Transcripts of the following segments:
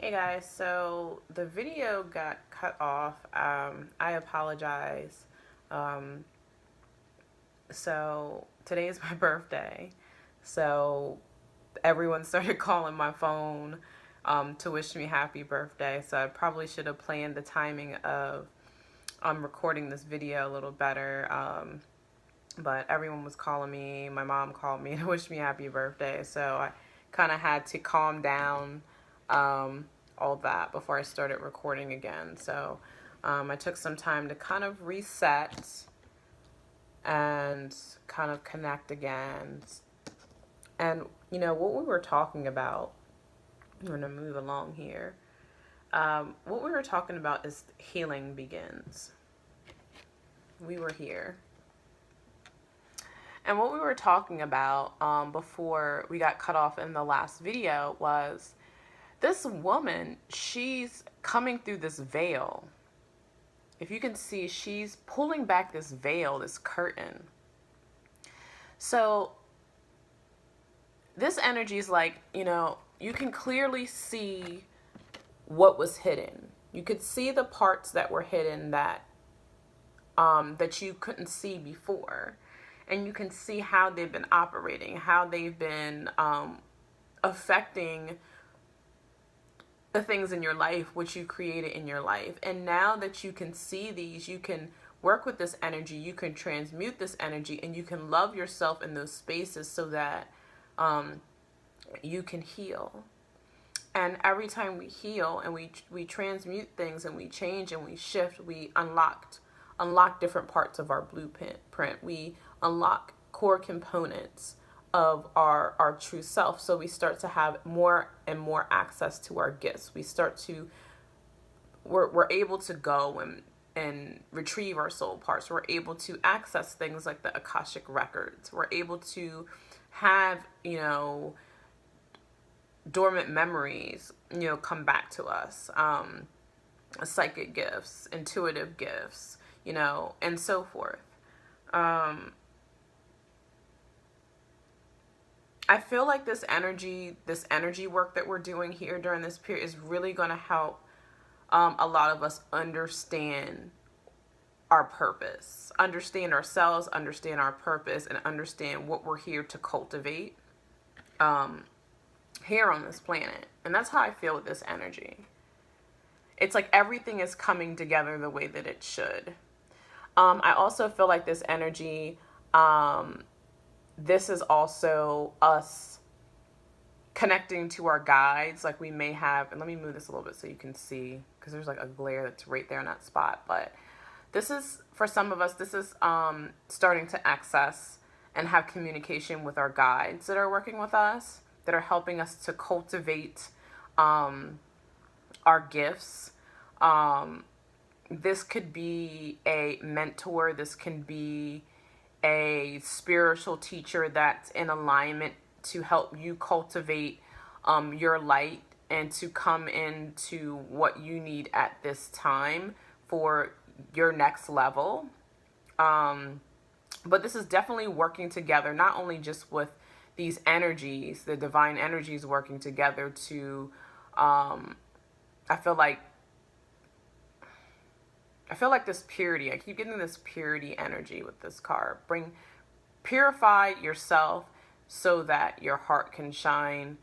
Hey guys, so the video got cut off. I apologize. Um, so today is my birthday. So everyone started calling my phone to wish me happy birthday. So I probably should have planned the timing of recording this video a little better. But everyone was calling me. My mom called me to wish me happy birthday. So I kind of had to calm down um, all that before I started recording again. So I took some time to kind of reset and kind of connect again. And, what we were talking about, I'm going to move along here. What we were talking about is healing begins. We were here. And what we were talking about before we got cut off in the last video was this woman, she's coming through this veil. If you can see, she's pulling back this veil, this curtain. So this energy is like, you can clearly see what was hidden. You could see the parts that were hidden that you couldn't see before. And you can see how they've been operating, how they've been affecting the things in your life, which you created in your life. And now that you can see these, you can work with this energy, you can transmute this energy, and you can love yourself in those spaces so that you can heal. And every time we heal and we transmute things and we change and we shift, we unlock different parts of our blueprint. We unlock core components of our true self. So we start to have more and more access to our gifts. We're able to go and retrieve our soul parts. We're able to access things like the Akashic records. We're able to have, dormant memories, come back to us. Psychic gifts, intuitive gifts, and so forth. I feel like this energy work that we're doing here during this period is really going to help a lot of us understand our purpose, understand ourselves, understand our purpose, and understand what we're here to cultivate here on this planet. And that's how I feel with this energy. It's like everything is coming together the way that it should. I also feel like this energy, this is also us connecting to our guides. Like we may have, and let me move this a little bit so you can see, because there's like a glare that's right there in that spot. But this is, for some of us, this is starting to access and have communication with our guides that are working with us, that are helping us to cultivate our gifts. This could be a mentor. This can be a spiritual teacher that's in alignment to help you cultivate your light and to come into what you need at this time for your next level. But this is definitely working together, not only just with these energies, the divine energies working together to, I feel like this purity. I keep getting this purity energy with this card. Purify yourself so that your heart can shine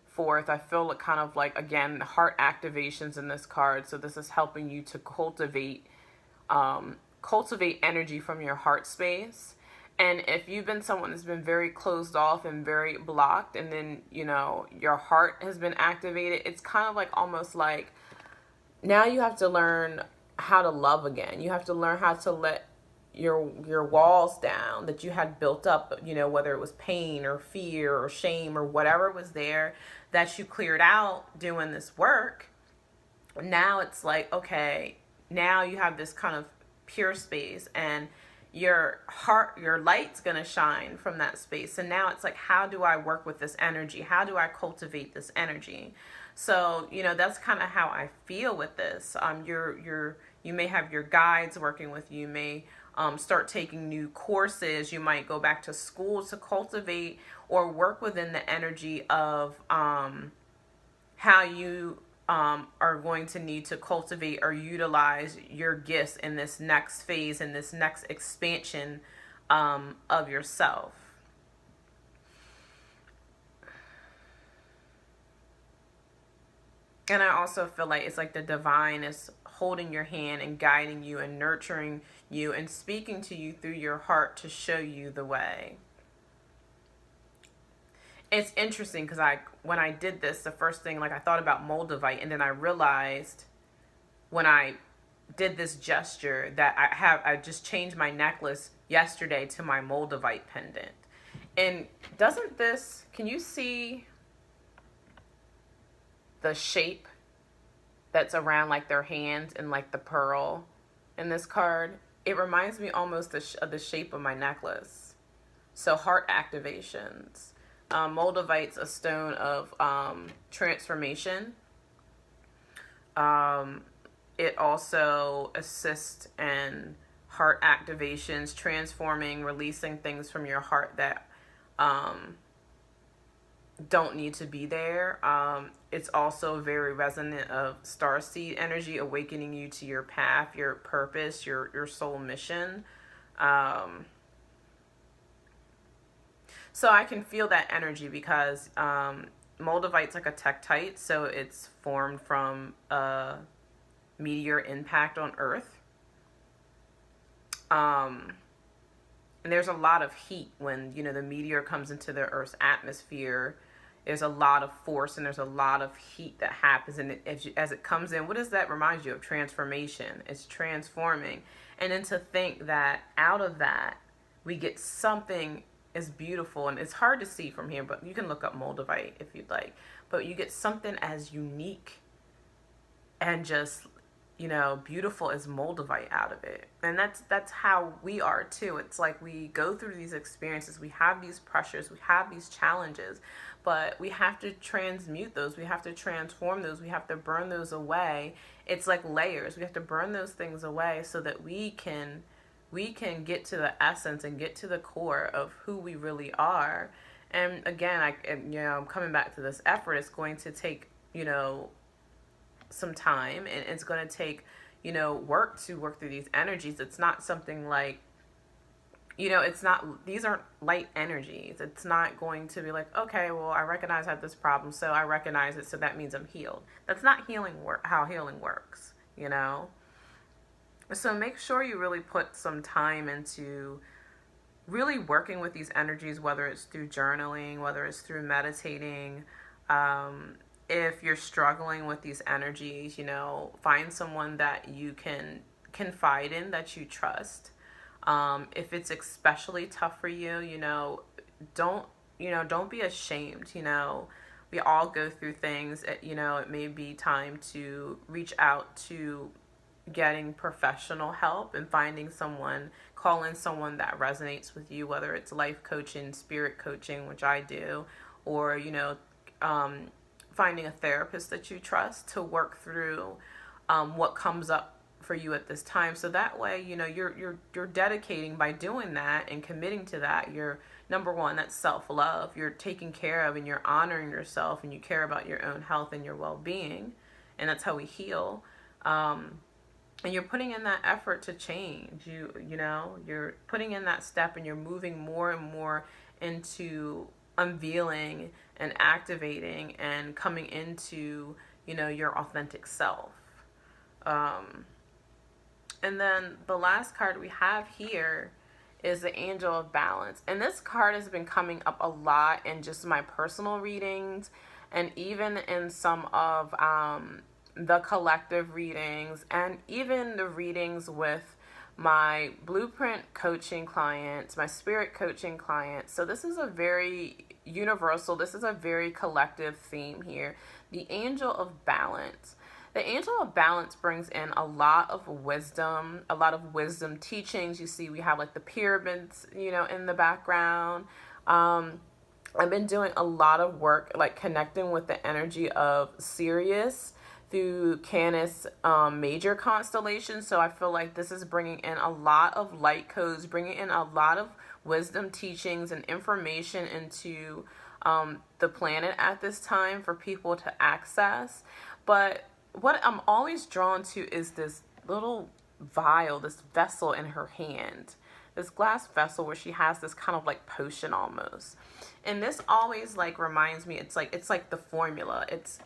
forth. I feel it kind of like, again, heart activations in this card. So this is helping you to cultivate energy from your heart space. And if you've been someone that's been very closed off and very blocked, and then, your heart has been activated, it's kind of like almost like now you have to learn how to love again. You have to learn how to let your walls down that you had built up, whether it was pain or fear or shame or whatever was there that you cleared out doing this work. Now it's like, okay, now you have this kind of pure space, and your light's going to shine from that space. And now it's like, how do I work with this energy? How do I cultivate this energy? So, that's kind of how I feel with this. You may have your guides working with you. You may start taking new courses. You might go back to school to cultivate or work within the energy of how you are going to need to cultivate or utilize your gifts in this next phase, in this next expansion of yourself. And I also feel like it's like the divine is holding your hand and guiding you and nurturing you and speaking to you through your heart to show you the way. It's interesting because when I did this, the first thing, like, I thought about Moldavite, and then I realized when I did this gesture that I just changed my necklace yesterday to my Moldavite pendant. And doesn't this, can you see the shape that's around like their hands and like the pearl in this card? It reminds me almost of the shape of my necklace. So heart activations. Moldavite's a stone of transformation. It also assists in heart activations, transforming, releasing things from your heart that don't need to be there. It's also very resonant of starseed energy, awakening you to your path, your purpose, your soul mission. So I can feel that energy because Moldavite's like a tektite, so it's formed from a meteor impact on Earth. And there's a lot of heat when, the meteor comes into the Earth's atmosphere. There's a lot of force and there's a lot of heat that happens. And as it comes in, what does that remind you of? Transformation. It's transforming. And then to think that out of that, we get something as beautiful. And it's hard to see from here, but you can look up Moldavite if you'd like. But you get something as unique and just, beautiful as Moldavite out of it. And that's how we are too. It's like we go through these experiences, we have these pressures, we have these challenges, but we have to transmute those, we have to transform those, we have to burn those away. It's like layers. We have to burn those things away so that we can get to the essence and get to the core of who we really are. And again, I'm coming back to this effort. It's going to take, some time, and it's going to take, work to work through these energies. It's not something like, these aren't light energies. It's not going to be like, okay, well, I recognize I have this problem, so I recognize it, so that means I'm healed. That's not how healing works, So make sure you really put some time into really working with these energies, whether it's through journaling, whether it's through meditating. If you're struggling with these energies, find someone that you can confide in, that you trust. If it's especially tough for you, don't be ashamed. We all go through things. It may be time to reach out to getting professional help and call in someone that resonates with you, whether it's life coaching, spirit coaching, which I do, or, finding a therapist that you trust to work through what comes up for you at this time. So that way, you're dedicating by doing that and committing to that. You're, number one, that's self-love. You're taking care of and you're honoring yourself, and you care about your own health and your well-being. And that's how we heal. And you're putting in that effort to change. You're putting in that step, and you're moving more and more into unveiling and activating and coming into, your authentic self. And then the last card we have here is the Angel of Balance. And this card has been coming up a lot in just my personal readings, and even in some of the collective readings, and even the readings with my blueprint coaching clients, my spirit coaching clients. So this is a very universal, this is a very collective theme here. The Angel of Balance. The Angel of Balance brings in a lot of wisdom teachings. You see, we have like the pyramids, in the background. I've been doing a lot of work, like connecting with the energy of Sirius through Canis major constellation. So I feel like this is bringing in a lot of light codes, bringing in a lot of wisdom teachings and information into the planet at this time for people to access. But what I'm always drawn to is this little vial, this vessel in her hand, this glass vessel where she has this kind of like potion almost. And this always like reminds me, it's like the formula. It's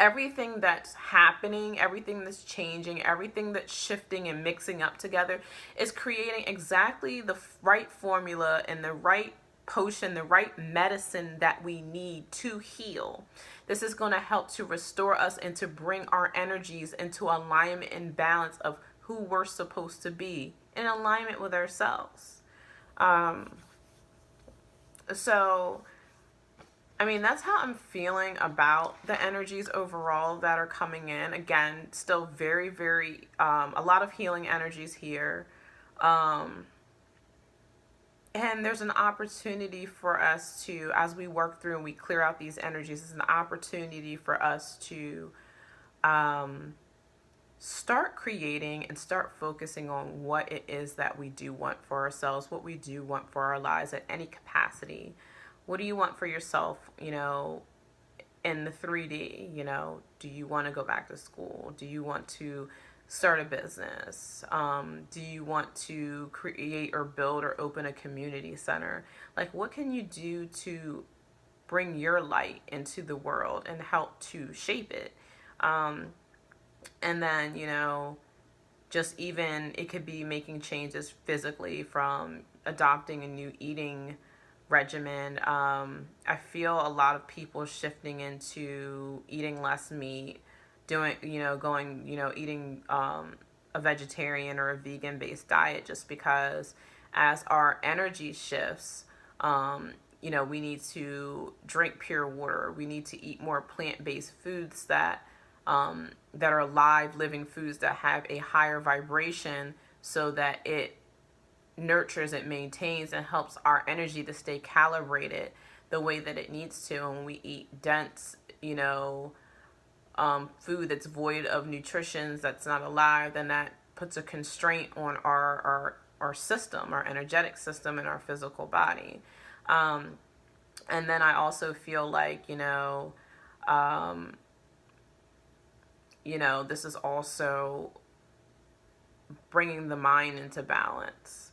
everything that's happening, everything that's changing, everything that's shifting and mixing up together is creating exactly the right formula and the right potion, the right medicine that we need to heal. This is going to help to restore us and to bring our energies into alignment and balance of who we're supposed to be in alignment with ourselves. Um, so I mean, that's how I'm feeling about the energies overall that are coming in. Again, still very, very, a lot of healing energies here. Um, and there's an opportunity for us to, as we work through and we clear out these energies, it's an opportunity for us to um, start creating and start focusing on what it is that we do want for ourselves, what we do want for our lives at any capacity. What do you want for yourself, in the 3D? Do you want to go back to school? Do you want to start a business? Do you want to create or build or open a community center? Like, what can you do to bring your light into the world and help to shape it? And then, just even it could be making changes physically from adopting a new eating regimen. I feel a lot of people shifting into eating less meat, doing, going, eating a vegetarian or a vegan based diet, just because as our energy shifts, we need to drink pure water. We need to eat more plant based foods that are live, living foods that have a higher vibration so that it nurtures, it maintains, and helps our energy to stay calibrated the way that it needs to. And when we eat dense, food that's void of nutrition, that's not alive, then that puts a constraint on our system, our energetic system, and our physical body. And then I also feel like, this is also bringing the mind into balance.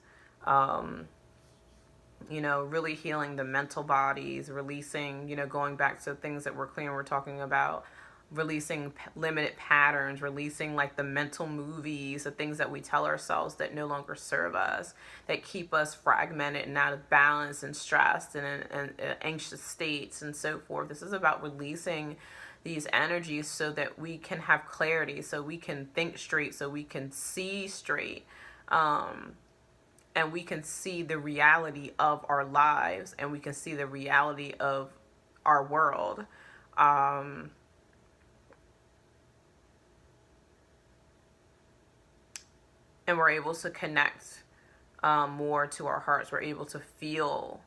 Really healing the mental bodies, releasing, going back to things that we're clear, we're talking about releasing limited patterns, releasing like the mental movies, the things that we tell ourselves that no longer serve us, that keep us fragmented and out of balance and stressed and anxious states and so forth. This is about releasing these energies so that we can have clarity, so we can think straight, so we can see straight, and we can see the reality of our lives, and we can see the reality of our world. And we're able to connect more to our hearts. We're able to feel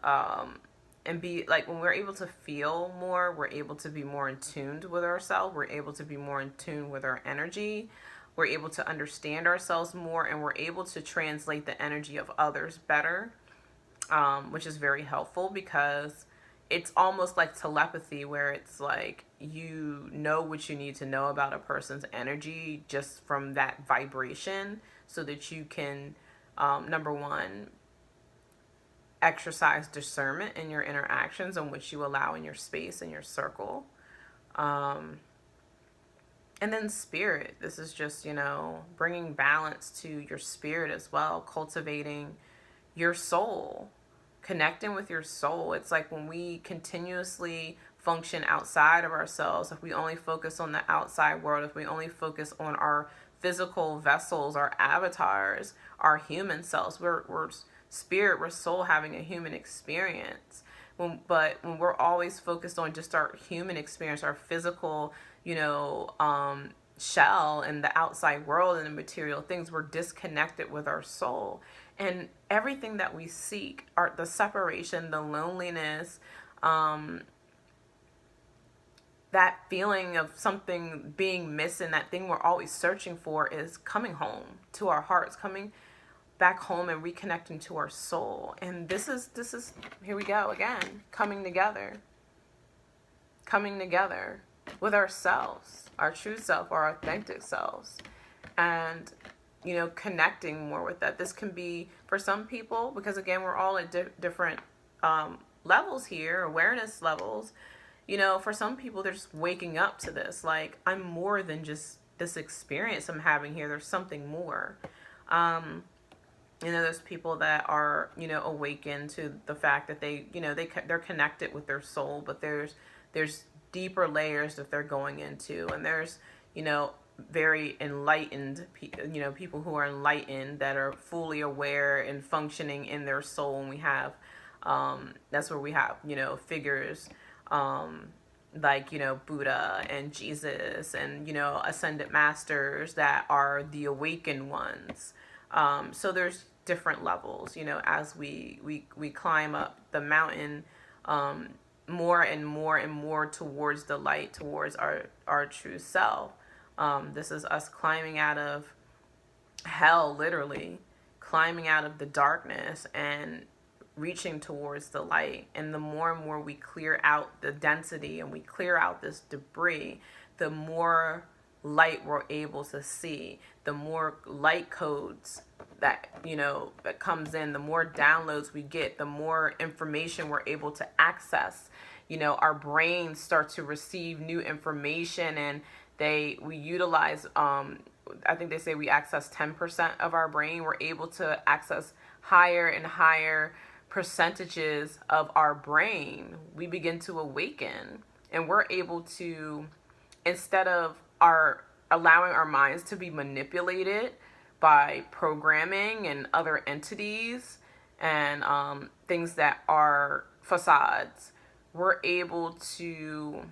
and be like, when we're able to feel more, we're able to be more in tune with ourselves. We're able to be more in tune with our energy. We're able to understand ourselves more, and we're able to translate the energy of others better, which is very helpful because it's almost like telepathy, where it's like you know what you need to know about a person's energy just from that vibration, so that you can, number one, exercise discernment in your interactions and what you allow in your space and your circle. And then spirit. This is just, bringing balance to your spirit as well, cultivating your soul, connecting with your soul. It's like when we continuously function outside of ourselves, if we only focus on the outside world, if we only focus on our physical vessels, our avatars, our human selves, we're spirit, we're soul having a human experience. But when we're always focused on just our human experience, our physical, shell and the outside world and the material things, we're disconnected with our soul. And everything that we seek, the separation, the loneliness, that feeling of something being missing, that thing we're always searching for, is coming home to our hearts, coming back home and reconnecting to our soul. And this is here we go again, coming together with ourselves, our true self, our authentic selves, and connecting more with that. This can be for some people, because again, we're all at different levels here, awareness levels. For some people, they're just waking up to this. Like, I'm more than just this experience I'm having here. There's something more. There's people that are, awakened to the fact that they're connected with their soul, but there's deeper layers that they're going into, and there's, very enlightened, people who are enlightened that are fully aware and functioning in their soul. And we have, that's where we have, figures, like, Buddha and Jesus and, ascended masters that are the awakened ones. So there's different levels, as we climb up the mountain, more and more and more towards the light, towards our true self. This is us climbing out of hell, literally climbing out of the darkness and reaching towards the light. And the more and more we clear out the density and we clear out this debris, the more light we're able to see, the more light codes that that comes in, the more downloads we get, the more information we're able to access. Our brains start to receive new information, and we utilize, I think they say we access 10% of our brain. We're able to access higher and higher percentages of our brain. We begin to awaken, and we're able to, instead of allowing our minds to be manipulated by programming and other entities and things that are facades, we're able to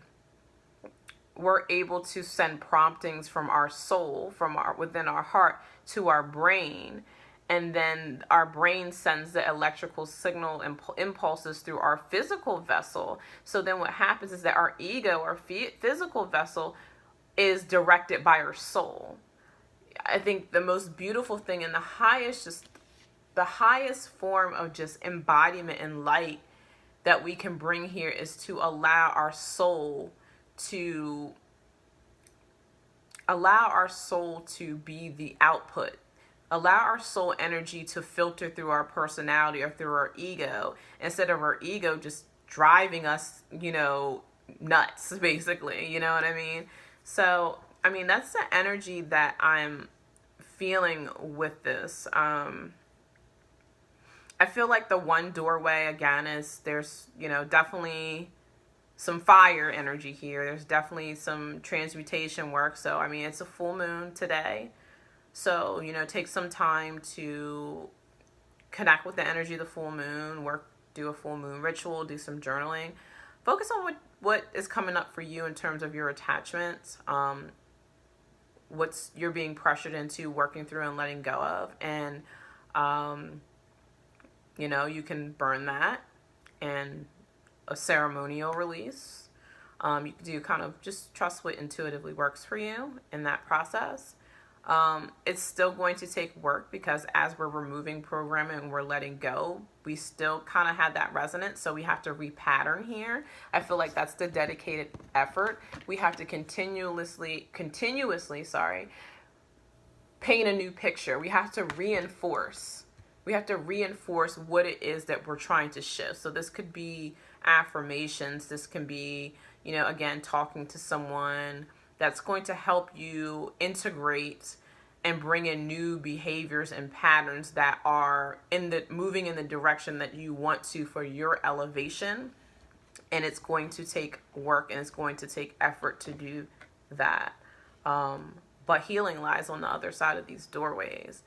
send promptings from our soul, within our heart, to our brain. And then our brain sends the electrical signal impulses through our physical vessel. So then what happens is that our ego, our physical vessel, is directed by our soul. I think the most beautiful thing and the highest form of just embodiment and light that we can bring here is to allow our soul to be the output. Allow our soul energy to filter through our personality or through our ego, instead of our ego just driving us, nuts, basically. You know what I mean? So, that's the energy that I'm feeling with this. I feel like the one doorway, again, is there's, definitely some fire energy here. There's definitely some transmutation work. So, it's a full moon today. So, take some time to connect with the energy of the full moon, do a full moon ritual, do some journaling. Focus on what is coming up for you in terms of your attachments, what's you're being pressured into working through and letting go of. And, you can burn that and a ceremonial release. You can do kind of just trust what intuitively works for you in that process. It's still going to take work, because as we're removing programming and we're letting go, we still kind of have that resonance. So we have to repattern here. I feel like that's the dedicated effort. We have to continuously, paint a new picture. We have to reinforce what it is that we're trying to shift. So this could be affirmations. This can be, again, talking to someone that's going to help you integrate and bring in new behaviors and patterns that are moving in the direction that you want to for your elevation. And it's going to take work and it's going to take effort to do that. But healing lies on the other side of these doorways.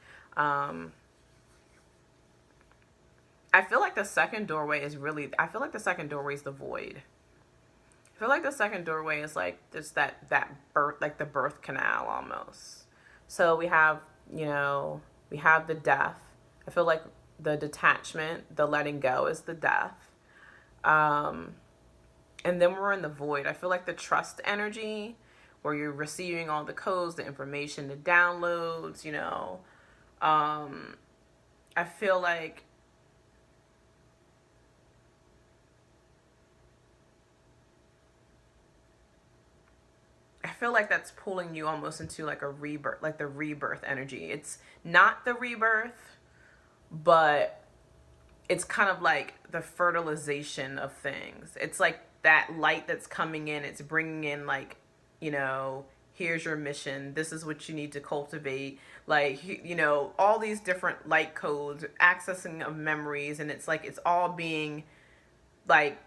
I feel like the second doorway is the void. I feel like the second doorway is like just that birth, like the birth canal almost. So we have the death. I feel like the detachment, the letting go is the death. And then we're in the void. I feel like the trust energy, where you're receiving all the codes, the information, the downloads, I feel like that's pulling you almost into like a rebirth, like the rebirth energy. It's not the rebirth, but it's kind of like the fertilization of things. It's like that light that's coming in, it's bringing in, like, here's your mission. This is what you need to cultivate. Like, all these different light codes, accessing of memories. And it's like, it's all being like,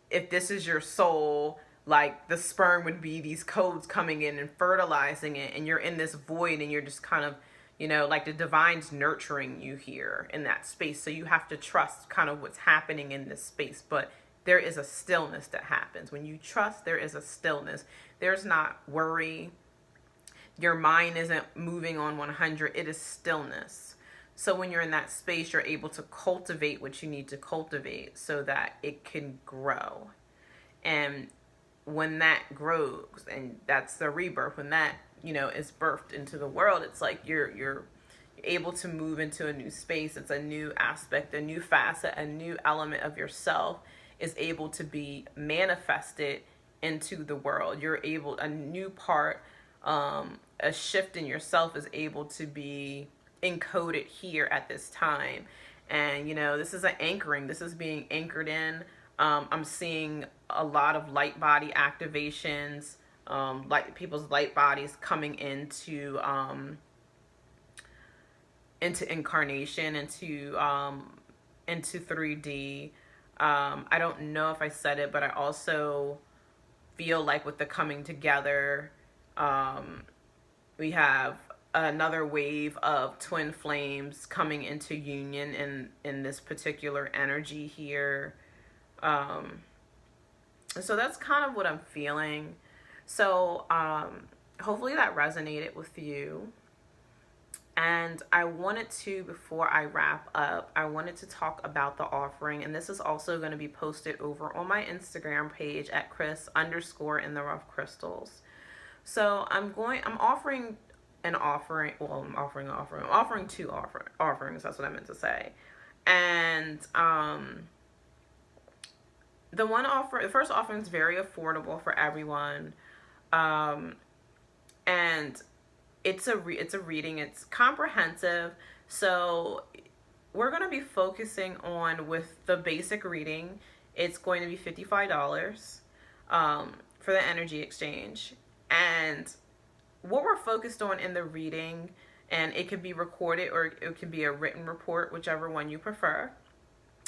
if this is your soul, like the sperm would be these codes coming in and fertilizing it, and you're in this void, and you're just kind of, like the divine's nurturing you here in that space. So you have to trust kind of what's happening in this space. But there is a stillness that happens when you trust. There is a stillness. There's not worry. Your mind isn't moving on 100. It is stillness. So when you're in that space, you're able to cultivate what you need to cultivate so that it can grow. And when that grows, and that's the rebirth, when that, is birthed into the world, it's like you're able to move into a new space. It's a new aspect, a new facet, a new element of yourself is able to be manifested into the world. You're able, a new part, a shift in yourself is able to be encoded here at this time. And this is an anchoring. This is being anchored in. I'm seeing a lot of light body activations, like people's light bodies coming into incarnation, into 3D. I don't know if I said it, but I also feel like with the coming together, we have another wave of twin flames coming into union in this particular energy here. So that's kind of what I'm feeling. So hopefully that resonated with you. And I wanted to, before I wrap up, I wanted to talk about the offering. And this is also going to be posted over on my Instagram page at Chris_in the Rough Crystals. So I'm offering an offering. Well, I'm offering two offerings. That's what I meant to say. And the first offering is very affordable for everyone. And it's a reading. It's comprehensive. So we're going to be focusing on, with the basic reading, it's going to be $55 for the energy exchange. And what we're focused on in the reading, and it could be recorded or it could be a written report, whichever one you prefer.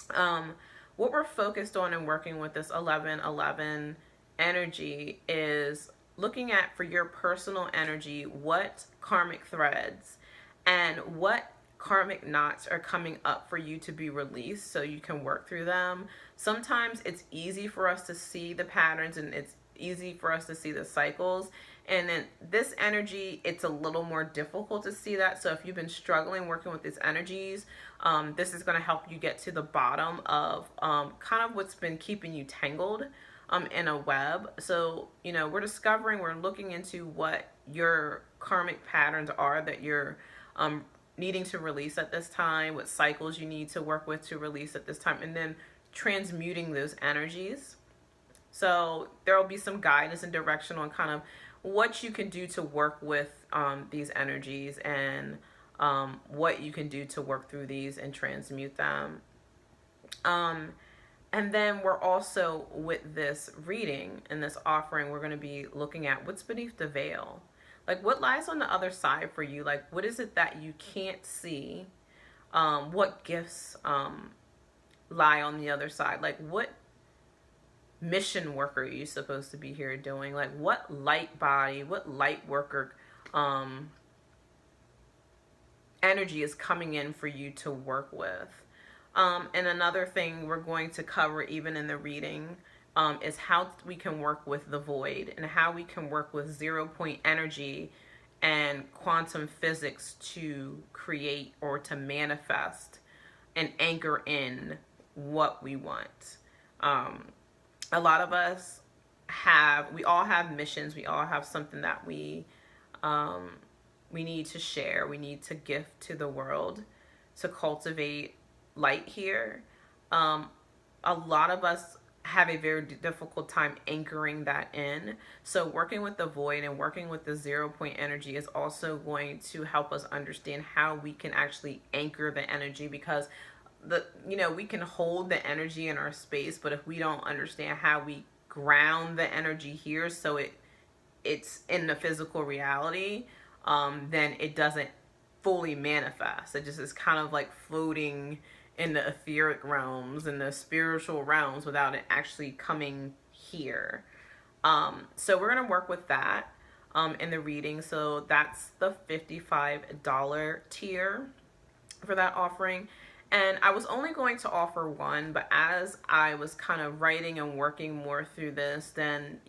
What we're focused on and working with this 1111 energy is looking at, for your personal energy, what karmic threads and what karmic knots are coming up for you to be released so you can work through them. Sometimes it's easy for us to see the patterns, and it's easy for us to see the cycles. And in this energy, it's a little more difficult to see that. So if you've been struggling working with these energies, this is going to help you get to the bottom of kind of what's been keeping you tangled in a web. So, we're looking into what your karmic patterns are that you're needing to release at this time, what cycles you need to work with to release at this time, and then transmuting those energies. So there will be some guidance and direction on kind of what you can do to work with these energies, and what you can do to work through these and transmute them. And then we're also, with this reading and this offering, we're going to be looking at what's beneath the veil. Like, what lies on the other side for you? Like, what is it that you can't see? What gifts lie on the other side? Like, what mission work are you supposed to be here doing? Like, what light body, what light worker energy is coming in for you to work with? And another thing we're going to cover, even in the reading, is how we can work with the void, and how we can work with 0-point energy and quantum physics to create or to manifest and anchor in what we want. A lot of us we all have missions. We all have something that we need to share. We need to gift to the world. to cultivate light here. Um, a lot of us have a very difficult time anchoring that in. So working with the void and working with the 0 point energy is also going to help us understand how we can actually anchor the energy, because we can hold the energy in our space, but if we don't understand how we ground the energy here so it's in the physical reality, then it doesn't fully manifest. It just is kind of like floating in the etheric realms and the spiritual realms without it actually coming here. So we're going to work with that in the reading. So that's the $55 tier for that offering. And I was only going to offer one, but as I was kind of writing and working more through this, then,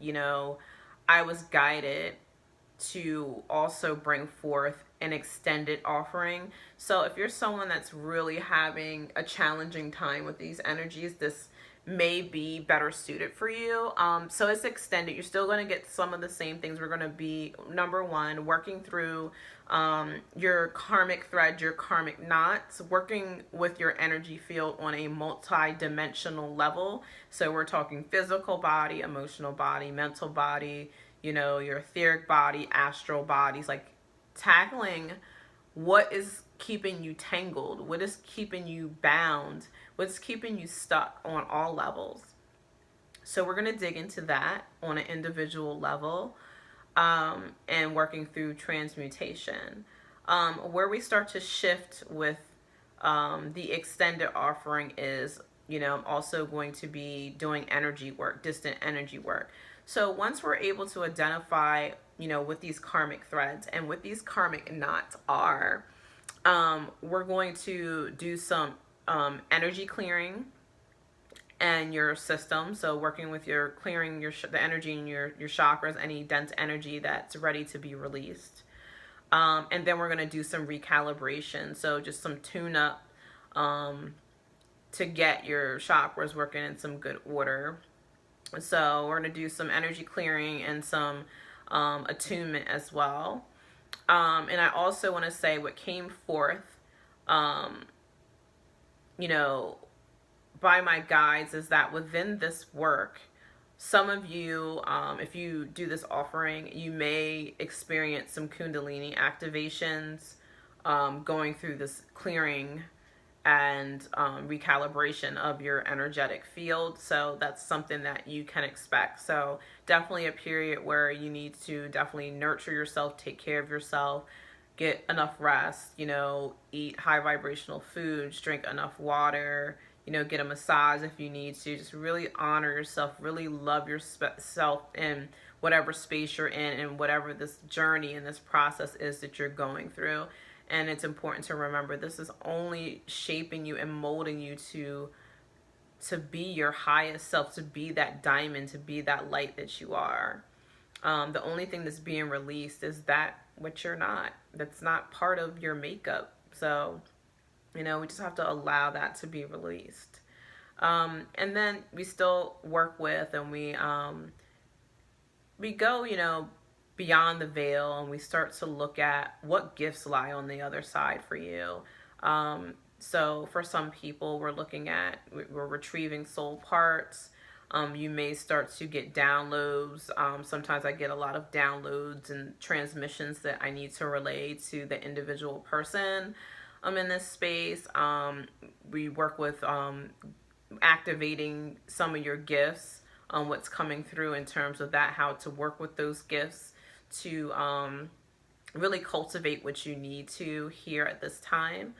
I was guided to also bring forth an extended offering. So if you're someone that's really having a challenging time with these energies, this may be better suited for you. So it's extended. You're still going to get some of the same things. We're going to be, number one, working through your karmic thread, your karmic knots, working with your energy field on a multi-dimensional level. So we're talking physical body, emotional body, mental body, your etheric body, astral bodies, like tackling what is keeping you tangled, what is keeping you bound, what's keeping you stuck on all levels. So we're going to dig into that on an individual level, and working through transmutation. Where we start to shift with the extended offering is, I'm also going to be doing energy work, distant energy work. So once we're able to identify, what these karmic threads and what these karmic knots are, we're going to do some energy clearing and your system. So working with your clearing the energy in your chakras, any dense energy that's ready to be released. And then we're going to do some recalibration. So just some tune up to get your chakras working in some good order. So we're going to do some energy clearing and some attunement as well. And I also want to say what came forth, by my guides is that within this work, some of you, if you do this offering, you may experience some Kundalini activations going through this clearing and recalibration of your energetic field. So that's something that you can expect. So definitely a period where you need to definitely nurture yourself, take care of yourself, get enough rest, eat high vibrational foods, drink enough water, get a massage if you need to. Just really honor yourself, really love yourself in whatever space you're in and whatever this journey and this process is that you're going through. And it's important to remember this is only shaping you and molding you to be your highest self, to be that diamond, to be that light that you are. The only thing that's being released is that which you're not. That's not part of your makeup. So, we just have to allow that to be released. And then we still work with and we go, beyond the veil, and we start to look at what gifts lie on the other side for you. So for some people, we're retrieving soul parts. You may start to get downloads. Sometimes I get a lot of downloads and transmissions that I need to relay to the individual person in this space. We work with activating some of your gifts, what's coming through in terms of that, how to work with those gifts to really cultivate what you need to here at this time.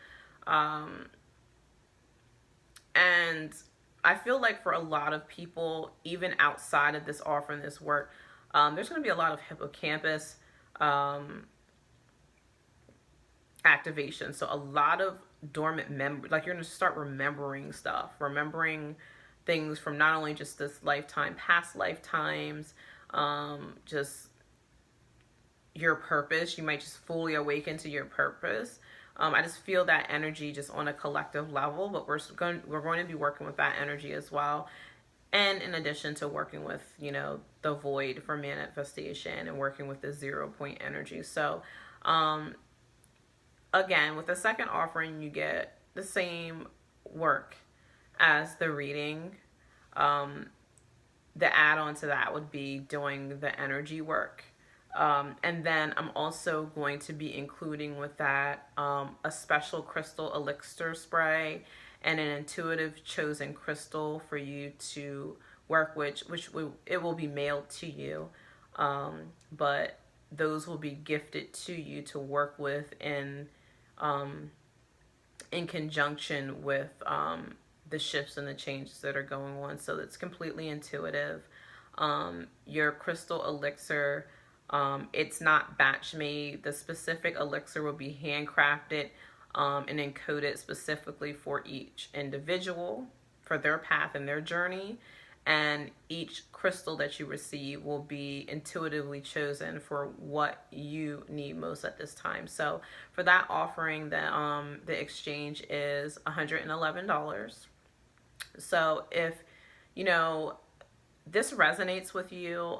And I feel like for a lot of people, even outside of this offering, this work, there's going to be a lot of hippocampus activation. So a lot of dormant like you're going to start remembering stuff, remembering things from not only just this lifetime, past lifetimes, just your purpose. You might just fully awaken to your purpose. I just feel that energy just on a collective level, but we're going to be working with that energy as well. And in addition to working with, the void for manifestation and working with the 0 point energy. So, again, with the second offering, you get the same work as the reading. Um, the add-on to that would be doing the energy work. And then I'm also going to be including with that a special crystal elixir spray and an intuitive chosen crystal for you to work with, it will be mailed to you. But those will be gifted to you to work with um, in conjunction with the shifts and the changes that are going on. So it's completely intuitive. Your crystal elixir, it's not batch made. The specific elixir will be handcrafted and encoded specifically for each individual for their path and their journey. And each crystal that you receive will be intuitively chosen for what you need most at this time. So for that offering, the exchange is $111. So if you know this resonates with you,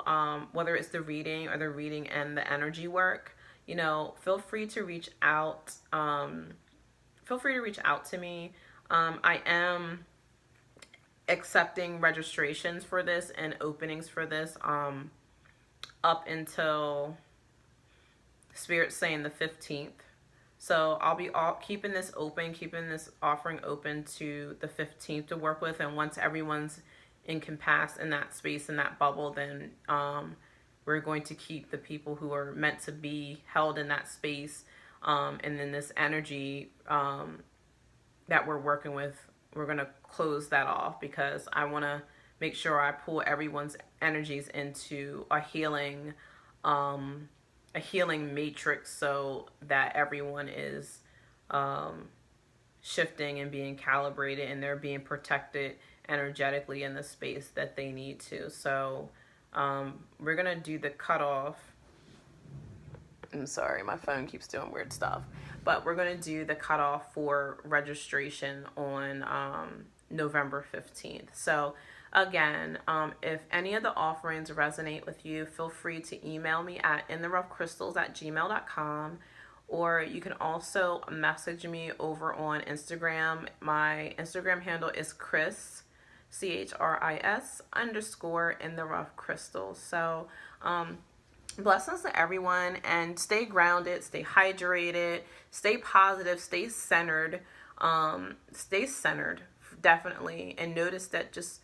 whether it's the reading or the reading and the energy work, feel free to reach out. Feel free to reach out to me. I am accepting registrations for this and openings for this up until Spirit's saying the 15th. So I'll be keeping this open, keeping this offering open to the 15th to work with. And once everyone's encompassed in that space, in that bubble, then we're going to keep the people who are meant to be held in that space. And then this energy that we're working with, we're going to close that off because I want to make sure I pull everyone's energies into a healing matrix so that everyone is shifting and being calibrated and they're being protected energetically in the space that they need to. So we're going to do the cutoff. I'm sorry, my phone keeps doing weird stuff. But we're going to do the cutoff for registration on November 15th. So again, if any of the offerings resonate with you, feel free to email me at intheroughcrystals@gmail.com, or you can also message me over on Instagram. My Instagram handle is Chris, CHRIS _ in the rough crystals. So blessings to everyone, and stay grounded, stay hydrated, stay positive, stay centered. Stay centered, definitely, and notice that just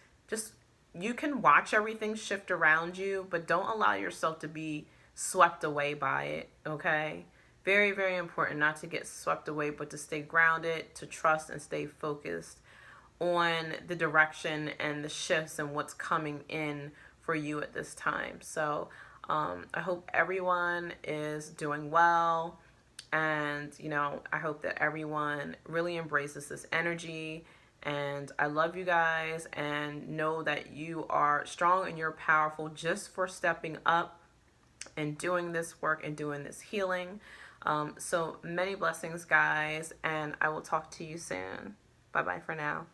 you can watch everything shift around you, but don't allow yourself to be swept away by it. Okay, very, very important not to get swept away, but to stay grounded, to trust and stay focused on the direction and the shifts and what's coming in for you at this time. So I hope everyone is doing well, and I hope that everyone really embraces this energy. And I love you guys, and know that you are strong and you're powerful just for stepping up and doing this work and doing this healing. So many blessings, guys, and I will talk to you soon. Bye bye for now.